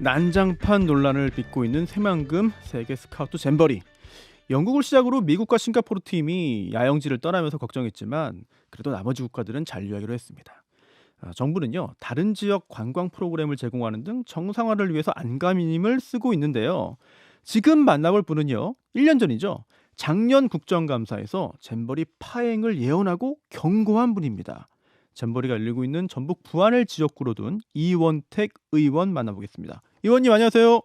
난장판 논란을 빚고 있는 새만금 세계 스카우트 잼버리. 영국을 시작으로 미국과 싱가포르 팀이 야영지를 떠나면서 걱정했지만 그래도 나머지 국가들은 잔류하기로 했습니다. 정부는요, 다른 지역 관광 프로그램을 제공하는 등 정상화를 위해서 안간힘을 쓰고 있는데요. 지금 만나볼 분은요, 1년 전이죠. 작년 국정감사에서 잼버리 파행을 예언하고 경고한 분입니다. 잼버리가 열리고 있는 전북 부안을 지역구로 둔 이원택 의원 만나보겠습니다. 의원님 안녕하세요.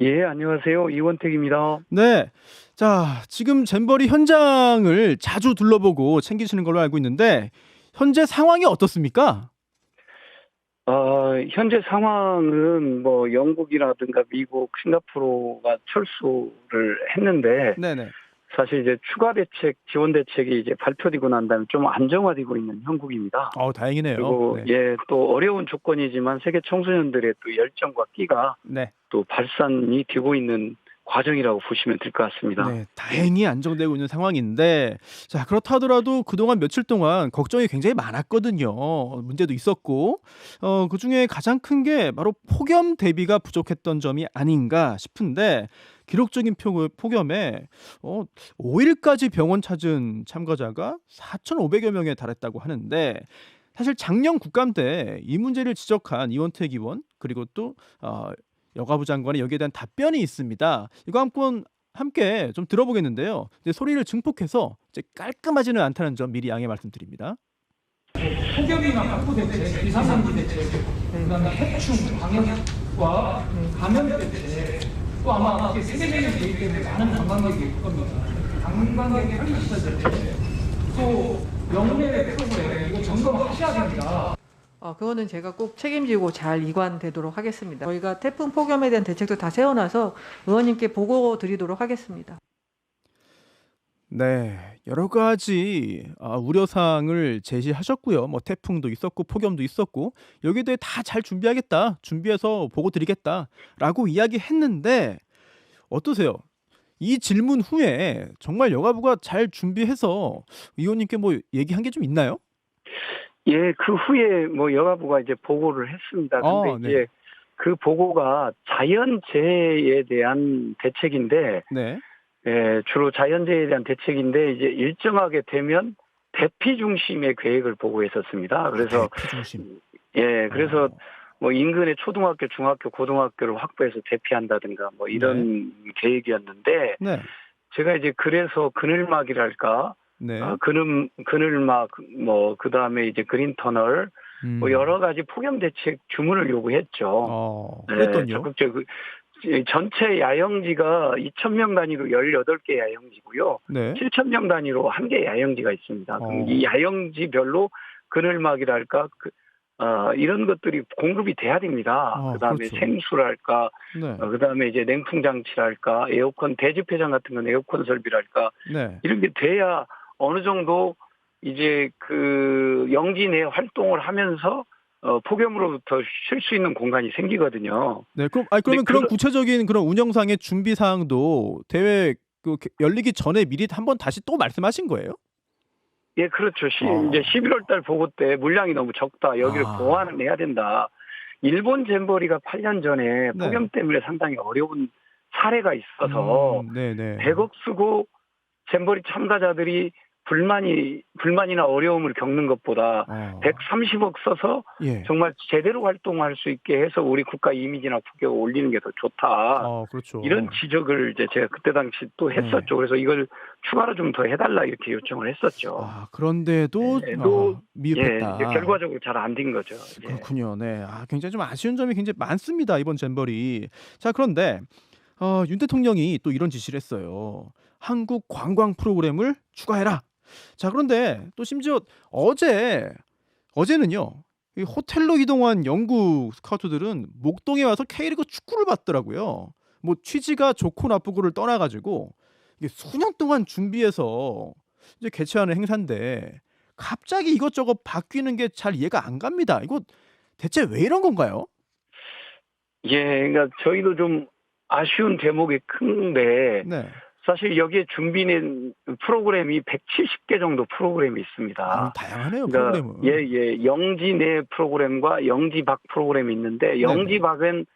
예, 안녕하세요. 이원택입니다. 네. 자, 지금 잼버리 현장을 자주 둘러보고 챙기시는 걸로 알고 있는데 현재 상황이 어떻습니까? 현재 상황은 뭐 영국이라든가 미국, 싱가포르가 철수를 했는데 네네. 사실 이제 추가 대책, 지원 대책이 이제 발표되고 난 다음에 좀 안정화되고 있는 형국입니다. 다행이네요. 그리고 네. 예, 또 어려운 조건이지만 세계 청소년들의 또 열정과 끼가 네. 또 발산이 되고 있는 과정이라고 보시면 될 것 같습니다. 네, 다행히 안정되고 있는 상황인데, 자, 그렇다 하더라도 그동안 며칠 동안 걱정이 굉장히 많았거든요. 문제도 있었고, 그 중에 가장 큰 게 바로 폭염 대비가 부족했던 점이 아닌가 싶은데, 기록적인 폭염에 5일까지 병원 찾은 참가자가 4,500여 명에 달했다고 하는데, 사실 작년 국감 때 이 문제를 지적한 이원택 의원, 그리고 또 여가부 장관의 여기에 대한 답변이 있습니다. 이거 한번 함께 좀 들어보겠는데요. 이제 소리를 증폭해서 이제 깔끔하지는 않다는 점 미리 양해 말씀드립니다. 폭염이나 학부 대책, 비상상지 대책, 그다음에 해충 방역과 감염 대책, 또 아마 이게 세계적인 계획 때문에 많은 관광객이 올 겁니다. 관광객의 편의시설 대책, 또 영내 프로그램 이거 점검하셔야 됩니다. 그거는 제가 꼭 책임지고 잘 이관되도록 하겠습니다. 저희가 태풍 폭염에 대한 대책도 다 세워놔서 의원님께 보고 드리도록 하겠습니다. 네, 여러 가지 우려사항을 제시하셨고요. 뭐 태풍도 있었고 폭염도 있었고 여기에 대해 다 잘 준비하겠다, 준비해서 보고 드리겠다라고 이야기했는데 어떠세요? 이 질문 후에 정말 여가부가 잘 준비해서 의원님께 뭐 얘기한 게 좀 있나요? 예, 그 후에 뭐 여가부가 이제 보고를 했습니다. 근데 네. 이제 그 보고가 자연재해에 대한 대책인데, 네. 예, 주로 자연재해에 대한 대책인데 이제 일정하게 되면 대피 중심의 계획을 보고했었습니다. 그래서 대피 중심. 예, 그래서 뭐 인근의 초등학교, 중학교, 고등학교를 확보해서 대피한다든가 뭐 이런 계획이었는데, 네. 제가 이제 그래서 그늘막이랄까, 네. 그늘막, 뭐, 그 다음에 이제 그린터널, 뭐, 여러 가지 폭염 대책 주문을 요구했죠. 그랬더니요. 적극적, 전체 야영지가 2,000명 단위로 18개 야영지고요. 네. 7,000명 단위로 1개 야영지가 있습니다. 그럼 이 야영지별로 그늘막이랄까, 이런 것들이 공급이 돼야 됩니다. 그 다음에 그렇죠. 생수랄까, 네. 그 다음에 이제 냉풍 장치랄까, 에어컨, 대집회장 같은 건 에어컨 설비랄까, 네. 이런 게 돼야 어느 정도 이제 그 영지 내 활동을 하면서 폭염으로부터 쉴 수 있는 공간이 생기거든요. 네. 그러면 그런 구체적인 그런 운영상의 준비 사항도 대회 열리기 전에 미리 한번 다시 또 말씀하신 거예요? 예, 그렇죠. 이제 11월 달 보고 때 물량이 너무 적다. 여기를 보완을 해야 된다. 일본 잼버리가 8년 전에 폭염 때문에 상당히 어려운 사례가 있어서 네네. 100억 쓰고 잼버리 참가자들이 불만이나 어려움을 겪는 것보다 130억 써서 정말 제대로 활동할 수 있게 해서 우리 국가 이미지나 국격을 올리는 게 더 좋다. 그렇죠. 이런 지적을 이제 제가 그때 당시 또 했었죠. 그래서 이걸 추가로 좀 더 해달라 이렇게 요청을 했었죠. 그런데도 미흡했다. 예, 결과적으로 잘 안 된 거죠. 그렇군요. 네. 굉장히 좀 아쉬운 점이 굉장히 많습니다. 이번 잼버리. 자, 그런데 윤 대통령이 또 이런 지시를 했어요. 한국 관광 프로그램을 추가해라. 자, 그런데 또 심지어 어제는요. 이 호텔로 이동한 영국 스카우트들은 목동에 와서 K리그 축구를 봤더라고요. 뭐 취지가 좋고 나쁘고를 떠나가지고 이게 수년 동안 준비해서 이제 개최하는 행사인데 갑자기 이것저것 바뀌는 게 잘 이해가 안 갑니다. 이거 대체 왜 이런 건가요? 예, 그러니까 저희도 좀 아쉬운 대목이 큰데 사실 여기에 준비된 프로그램이 170개 정도 프로그램이 있습니다. 다양하네요, 그러니까 프로그램은. 영지 내 프로그램과 영지 밖 프로그램이 있는데 영지 밖은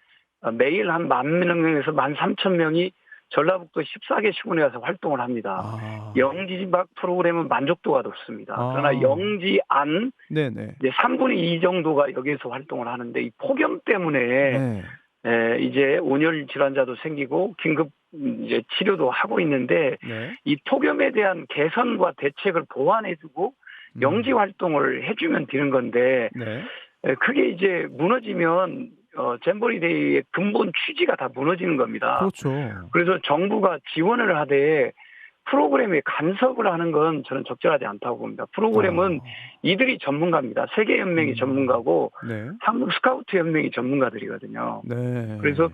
매일 한 10,000명에서 13,000명이 전라북도 14개 시군에 가서 활동을 합니다. 영지 밖 프로그램은 만족도가 높습니다. 그러나 영지 안 네네. 이제 3분의 2 정도가 여기에서 활동을 하는데 이 폭염 때문에 네. 이제 온열 질환자도 생기고 긴급 이제 치료도 하고 있는데 네. 이 폭염에 대한 개선과 대책을 보완해주고 영지 활동을 해주면 되는 건데 네. 그게 이제 무너지면 잼버리 데이의 근본 취지가 다 무너지는 겁니다. 그렇죠. 그래서 정부가 지원을 하되 프로그램에 간섭을 하는 건 저는 적절하지 않다고 봅니다. 프로그램은 이들이 전문가입니다. 세계연맹이 전문가고 네. 한국 스카우트 연맹이 전문가들이거든요. 네. 그래서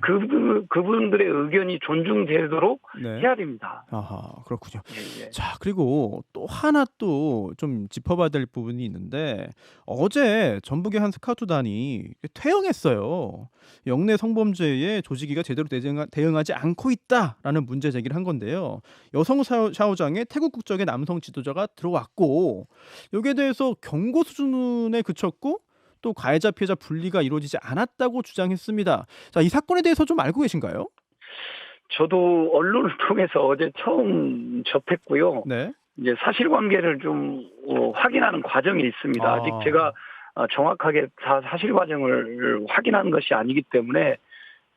그분들의 의견이 존중되도록 네. 해야 됩니다. 아하, 그렇군요. 예. 자, 그리고 또 하나 또 좀 짚어봐야 될 부분이 있는데 어제 전북의 한 스카우트단이 퇴영했어요. 영내 성범죄에 조직위가 제대로 대응하지 않고 있다라는 문제 제기를 한 건데요. 여성 샤워장에 태국 국적의 남성 지도자가 들어왔고 여기에 대해서 경고 수준에 그쳤고 또 가해자 피해자 분리가 이루어지지 않았다고 주장했습니다. 자, 이 사건에 대해서 좀 알고 계신가요? 저도 언론을 통해서 어제 처음 접했고요. 네. 이제 사실관계를 좀 확인하는 과정이 있습니다. 아직 제가 정확하게 사실 과정을 확인한 것이 아니기 때문에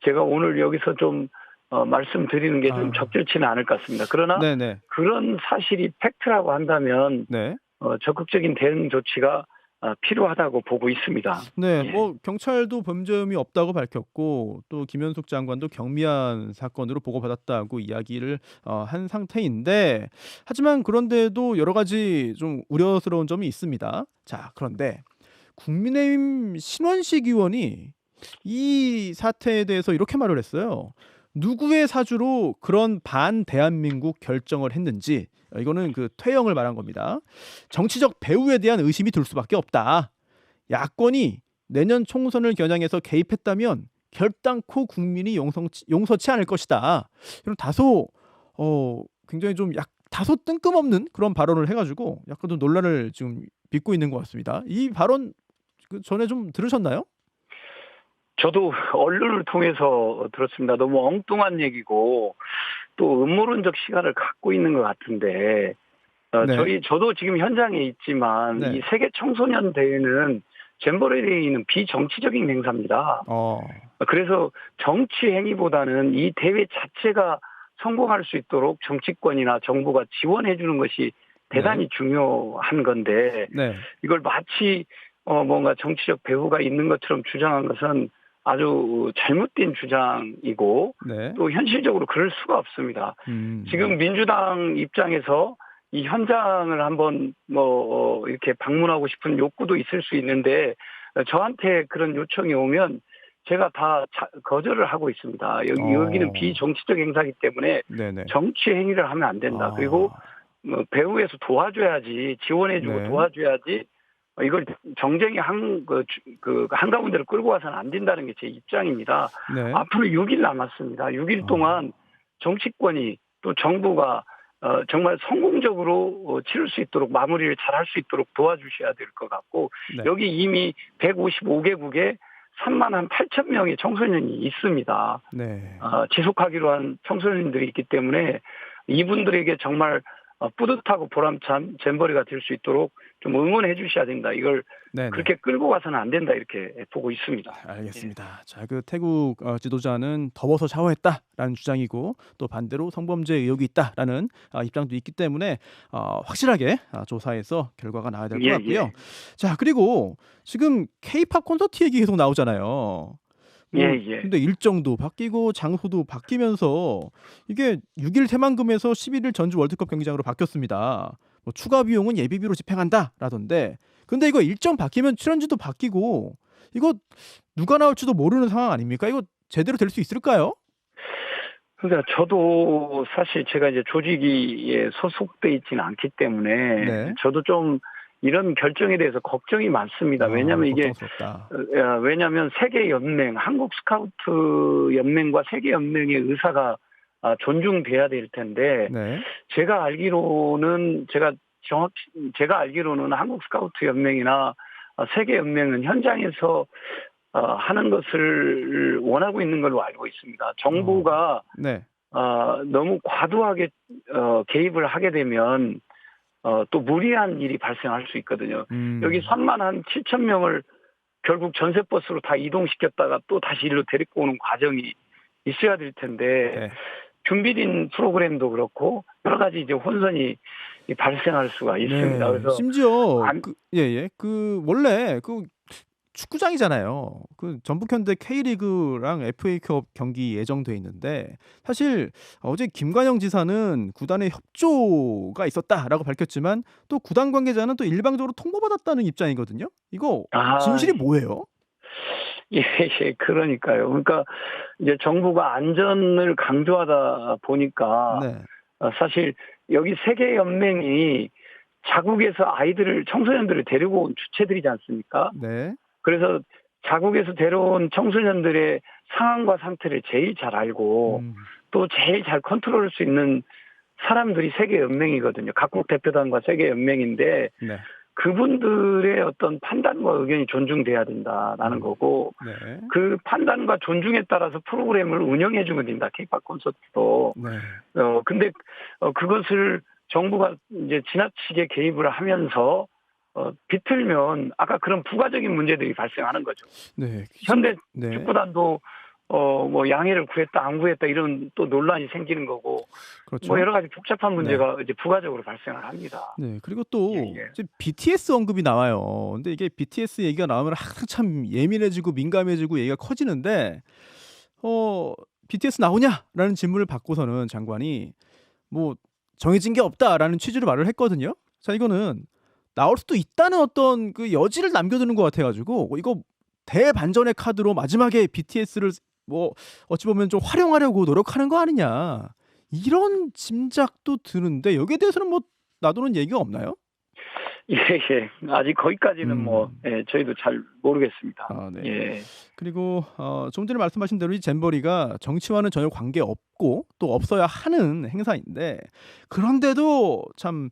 제가 오늘 여기서 좀 말씀드리는 게 좀 적절치는 않을 것 같습니다. 그러나 네네. 그런 사실이 팩트라고 한다면 네. 적극적인 대응 조치가 필요하다고 보고 있습니다. 네, 예. 뭐 경찰도 범죄 혐의 없다고 밝혔고 또 김현숙 장관도 경미한 사건으로 보고받았다고 이야기를 한 상태인데 하지만 그런데도 여러 가지 좀 우려스러운 점이 있습니다. 자, 그런데 국민의힘 신원식 의원이 이 사태에 대해서 이렇게 말을 했어요. 누구의 사주로 그런 반대한민국 결정을 했는지 이거는 그 퇴영을 말한 겁니다. 정치적 배후에 대한 의심이 들 수밖에 없다. 야권이 내년 총선을 겨냥해서 개입했다면 결단코 국민이 용서치 않을 것이다. 이런 다소 굉장히 좀 다소 뜬금없는 그런 발언을 해가지고 약간 좀 논란을 지금 빚고 있는 것 같습니다. 이 발언 그 전에 좀 들으셨나요? 저도 언론을 통해서 들었습니다. 너무 엉뚱한 얘기고 또 음모론적 시각을 갖고 있는 것 같은데 네. 저도 지금 현장에 있지만 네. 이 세계 청소년 대회는 잼버리 데이는 비정치적인 행사입니다. 그래서 정치 행위보다는 이 대회 자체가 성공할 수 있도록 정치권이나 정부가 지원해 주는 것이 대단히 중요한 건데 이걸 마치 뭔가 정치적 배후가 있는 것처럼 주장한 것은 아주 잘못된 주장이고 또 현실적으로 그럴 수가 없습니다. 지금 민주당 입장에서 이 현장을 한번 이렇게 방문하고 싶은 욕구도 있을 수 있는데 저한테 그런 요청이 오면 제가 다 거절을 하고 있습니다. 여기는 비정치적 행사이기 때문에 정치 행위를 하면 안 된다. 그리고 배후에서 도와줘야지, 지원해주고 도와줘야지 이걸 정쟁의 한가운데를 끌고 와서는 안 된다는 게 제 입장입니다. 앞으로 6일 남았습니다. 6일 동안 정치권이 또 정부가 정말 성공적으로 치를 수 있도록 마무리를 잘할 수 있도록 도와주셔야 될 것 같고 여기 이미 155개국에 38,000명의 청소년이 있습니다. 지속하기로 한 청소년들이 있기 때문에 이분들에게 정말 뿌듯하고 보람찬 잼버리가 될 수 있도록 좀 응원해 주셔야 된다. 이걸 그렇게 끌고 가서는 안 된다 이렇게 보고 있습니다. 알겠습니다. 자, 그 태국 지도자는 더워서 샤워했다라는 주장이고 또 반대로 성범죄 의혹이 있다라는 입장도 있기 때문에 확실하게 조사해서 결과가 나와야 될 것 같고요. 자, 그리고 지금 K-팝 콘서트 얘기 계속 나오잖아요. 근데 일정도 바뀌고 장소도 바뀌면서 이게 6일 새만금에서 11일 전주 월드컵 경기장으로 바뀌었습니다. 추가 비용은 예비비로 집행한다라던데 근데 이거 일정 바뀌면 출연지도 바뀌고 이거 누가 나올지도 모르는 상황 아닙니까? 이거 제대로 될 수 있을까요? 그러니까 저도 사실 제가 이제 조직위에 소속돼 있지는 않기 때문에 저도 좀 이런 결정에 대해서 걱정이 많습니다. 왜냐하면 왜냐하면 세계 연맹, 한국 스카우트 연맹과 세계 연맹의 의사가 존중돼야 될 텐데 제가 알기로는 한국 스카우트 연맹이나 세계 연맹은 현장에서 하는 것을 원하고 있는 걸로 알고 있습니다. 정부가 네. 너무 과도하게 개입을 하게 되면 또 무리한 일이 발생할 수 있거든요. 여기 3만 한 7천 명을 결국 전세버스로 다 이동시켰다가 또 다시 일로 데리고 오는 과정이 있어야 될 텐데 네. 준비된 프로그램도 그렇고 여러 가지 이제 혼선이 발생할 수가 있습니다. 네. 그래서 심지어 안- 예예. 원래 축구장이잖아요. 전북현대 K리그랑 FA컵 경기 예정돼 있는데 사실 어제 김관영 지사는 구단의 협조가 있었다라고 밝혔지만 또 구단 관계자는 또 일방적으로 통보받았다는 입장이거든요. 이거 진실이 뭐예요? 예, 그러니까요. 그러니까 이제 정부가 안전을 강조하다 보니까 네. 사실 여기 세계 연맹이 자국에서 청소년들을 데리고 온 주체들이지 않습니까? 네. 그래서 자국에서 데려온 청소년들의 상황과 상태를 제일 잘 알고 또 제일 잘 컨트롤할 수 있는 사람들이 세계 연맹이거든요. 각국 대표단과 세계 연맹인데 네. 그분들의 어떤 판단과 의견이 존중돼야 된다라는 거고 네. 그 판단과 존중에 따라서 프로그램을 운영해 주면 된다. K-팝 콘서트도. 네. 근데 그것을 정부가 이제 지나치게 개입을 하면서 비틀면 아까 그런 부가적인 문제들이 발생하는 거죠. 네. 현대 네. 축구단도 뭐 양해를 구했다 안 구했다 이런 또 논란이 생기는 거고 그렇죠. 뭐 여러 가지 복잡한 문제가 이제 부가적으로 발생을 합니다. 네. 그리고 또 예. 이제 BTS 언급이 나와요. 근데 이게 BTS 얘기가 나오면 항상 참 예민해지고 민감해지고 얘기가 커지는데 BTS 나오냐라는 질문을 받고서는 장관이 뭐 정해진 게 없다라는 취지로 말을 했거든요. 자, 이거는 나올 수도 있다는 어떤 그 여지를 남겨두는 것 같아가지고 이거 대반전의 카드로 마지막에 BTS를 뭐 어찌 보면 좀 활용하려고 노력하는 거 아니냐 이런 짐작도 드는데 여기에 대해서는 뭐 놔두는 얘기가 없나요? 예. 아직 거기까지는 저희도 잘 모르겠습니다. 네. 예. 그리고 좀 전에 말씀하신 대로 이 잼버리가 정치와는 전혀 관계 없고 또 없어야 하는 행사인데 그런데도 참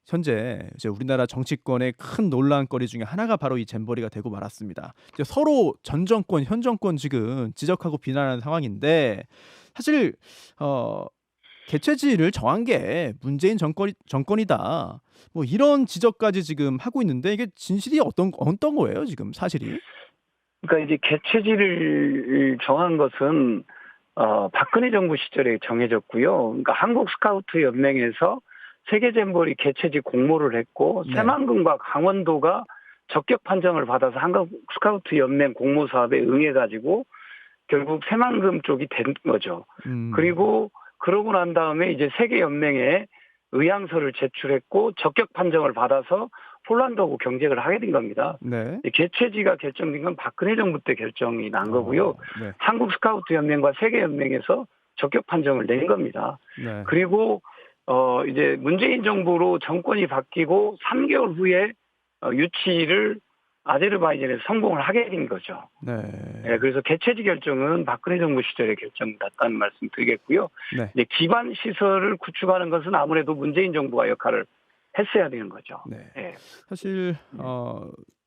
현재 이제 우리나라 정치권의 큰 논란거리 중에 하나가 바로 이 잼버리가 되고 말았습니다. 이제 서로 전 정권, 현 정권 지금 지적하고 비난하는 상황인데 사실 개최지를 정한 게 문재인 정권이다. 뭐 이런 지적까지 지금 하고 있는데 이게 진실이 어떤 거예요 지금 사실이? 그러니까 이제 개최지를 정한 것은 박근혜 정부 시절에 정해졌고요. 그러니까 한국 스카우트 연맹에서 세계 잼버리 개최지 공모를 했고 네. 새만금과 강원도가 적격 판정을 받아서 한국 스카우트 연맹 공모 사업에 응해가지고 결국 새만금 쪽이 된 거죠. 그리고 그러고 난 다음에 이제 세계 연맹에 의향서를 제출했고 적격 판정을 받아서 폴란드하고 경쟁을 하게 된 겁니다. 네. 개최지가 결정된 건 박근혜 정부 때 결정이 난 거고요. 네. 한국 스카우트 연맹과 세계 연맹에서 적격 판정을 낸 겁니다. 네. 그리고 이제 문재인 정부로 정권이 바뀌고 3개월 후에 유치를 아제르바이잔에서 성공을 하게 된 거죠. 네. 네, 그래서 개최지 결정은 박근혜 정부 시절에 결정났다는 말씀 드리겠고요. 네. 이제 기반 시설을 구축하는 것은 아무래도 문재인 정부가 역할을 했어야 되는 거죠. 네. 네. 사실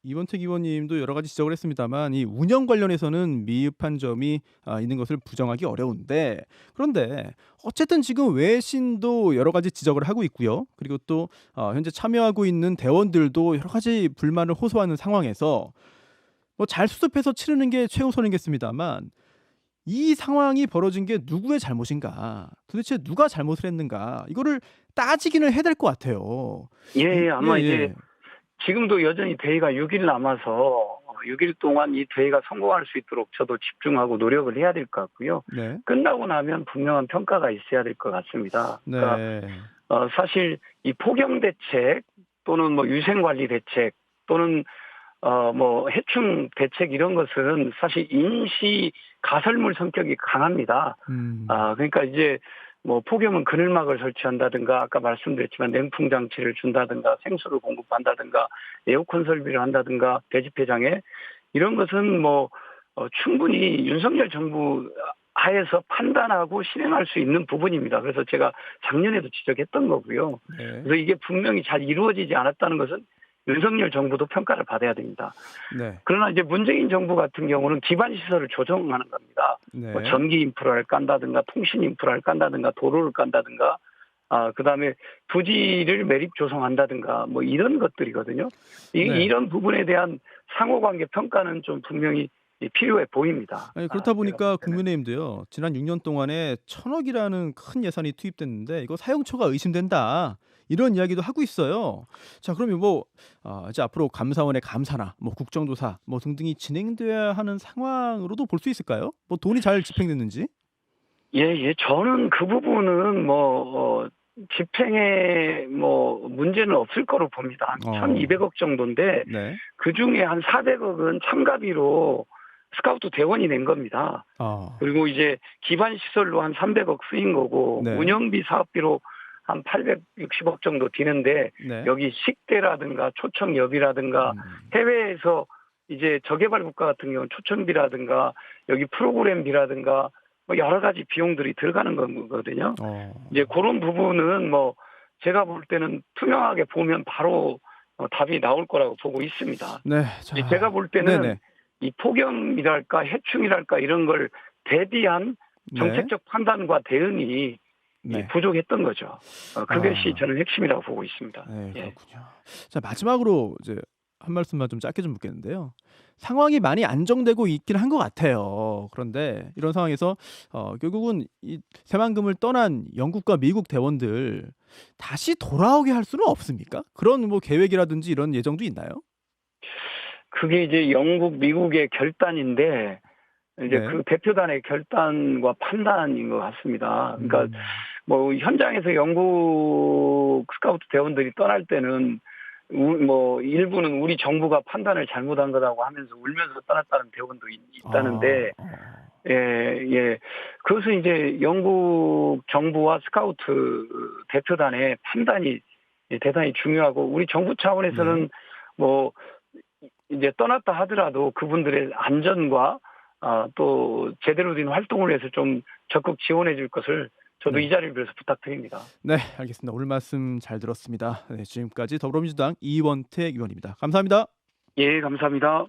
이원택 의원님도 여러 가지 지적을 했습니다만 이 운영 관련해서는 미흡한 점이 있는 것을 부정하기 어려운데 그런데 어쨌든 지금 외신도 여러 가지 지적을 하고 있고요. 그리고 또 현재 참여하고 있는 대원들도 여러 가지 불만을 호소하는 상황에서 뭐 잘 수습해서 치르는 게 최우선이겠습니다만 이 상황이 벌어진 게 누구의 잘못인가? 도대체 누가 잘못을 했는가? 이거를 따지기는 해야 될 것 같아요. 예, 아마 이제 지금도 여전히 대회가 6일 남아서 6일 동안 이 대회가 성공할 수 있도록 저도 집중하고 노력을 해야 될 것 같고요. 네. 끝나고 나면 분명한 평가가 있어야 될 것 같습니다. 네. 그러니까 사실 이 폭염 대책 또는 뭐 유생 관리 대책 또는 뭐 해충 대책 이런 것은 사실 임시 가설물 성격이 강합니다. 그러니까 이제 뭐 폭염은 그늘막을 설치한다든가 아까 말씀드렸지만 냉풍 장치를 준다든가 생수를 공급한다든가 에어컨 설비를 한다든가 대집회장에 이런 것은 뭐 충분히 윤석열 정부 하에서 판단하고 실행할 수 있는 부분입니다. 그래서 제가 작년에도 지적했던 거고요. 네. 그래서 이게 분명히 잘 이루어지지 않았다는 것은 윤석열 정부도 평가를 받아야 됩니다. 네. 그러나 이제 문재인 정부 같은 경우는 기반 시설을 조정하는 겁니다. 네. 뭐 전기 인프라를 깐다든가 통신 인프라를 깐다든가 도로를 깐다든가 그다음에 부지를 매립 조성한다든가 뭐 이런 것들이거든요. 네. 이런 부분에 대한 상호관계 평가는 좀 분명히 필요해 보입니다. 아니, 그렇다 보니까 국민의힘도요. 지난 6년 동안에 1,000억이라는 큰 예산이 투입됐는데 이거 사용처가 의심된다. 이런 이야기도 하고 있어요. 자, 그러면 뭐 이제 앞으로 감사원의 감사나 뭐 국정조사 뭐 등등이 진행돼야 하는 상황으로도 볼 수 있을까요? 뭐 돈이 잘 집행됐는지? 예. 저는 그 부분은 뭐 집행에 뭐 문제는 없을 거로 봅니다. 한 1,200억 정도인데 네. 그 중에 한 400억은 참가비로 스카우트 대원이 낸 겁니다. 그리고 이제 기반 시설로 한 300억 쓰인 거고 네. 운영비 사업비로 한 860억 정도 되는데 네. 여기 식대라든가 초청협이라든가 해외에서 이제 저개발 국가 같은 경우는 초청비라든가 여기 프로그램비라든가 뭐 여러 가지 비용들이 들어가는 거거든요. 이제 그런 부분은 뭐 제가 볼 때는 투명하게 보면 바로 답이 나올 거라고 보고 있습니다. 네. 제가 볼 때는 네네. 이 폭염이랄까 해충이랄까 이런 걸 대비한 정책적 판단과 대응이 부족했던 거죠. 그것이 저는 핵심이라고 보고 있습니다. 네, 그렇군요. 자, 마지막으로 이제 한 말씀만 좀 짧게 좀 묻겠는데요. 상황이 많이 안정되고 있긴 한 것 같아요. 그런데 이런 상황에서 결국은 이 새만금을 떠난 영국과 미국 대원들 다시 돌아오게 할 수는 없습니까? 그런 뭐 계획이라든지 이런 예정도 있나요? 그게 이제 영국, 미국의 결단인데 이제 그 대표단의 결단과 판단인 것 같습니다. 그러니까 뭐 현장에서 영국 스카우트 대원들이 떠날 때는 뭐 일부는 우리 정부가 판단을 잘못한 거라고 하면서 울면서 떠났다는 대원도 있다는데 그것은 이제 영국 정부와 스카우트 대표단의 판단이 대단히 중요하고 우리 정부 차원에서는 뭐 이제 떠났다 하더라도 그분들의 안전과 또 제대로 된 활동을 위해서 좀 적극 지원해 줄 것을 저도 이 자리를 빌어서 부탁드립니다. 네, 알겠습니다. 오늘 말씀 잘 들었습니다. 네, 지금까지 더불어민주당 이원택 의원입니다. 감사합니다. 예, 감사합니다.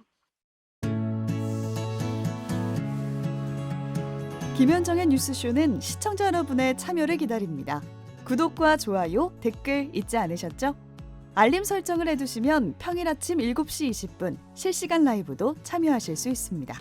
김현정의 뉴스쇼는 시청자 여러분의 참여를 기다립니다. 구독과 좋아요, 댓글 잊지 않으셨죠? 알림 설정을 해두시면 평일 아침 7시 20분 실시간 라이브도 참여하실 수 있습니다.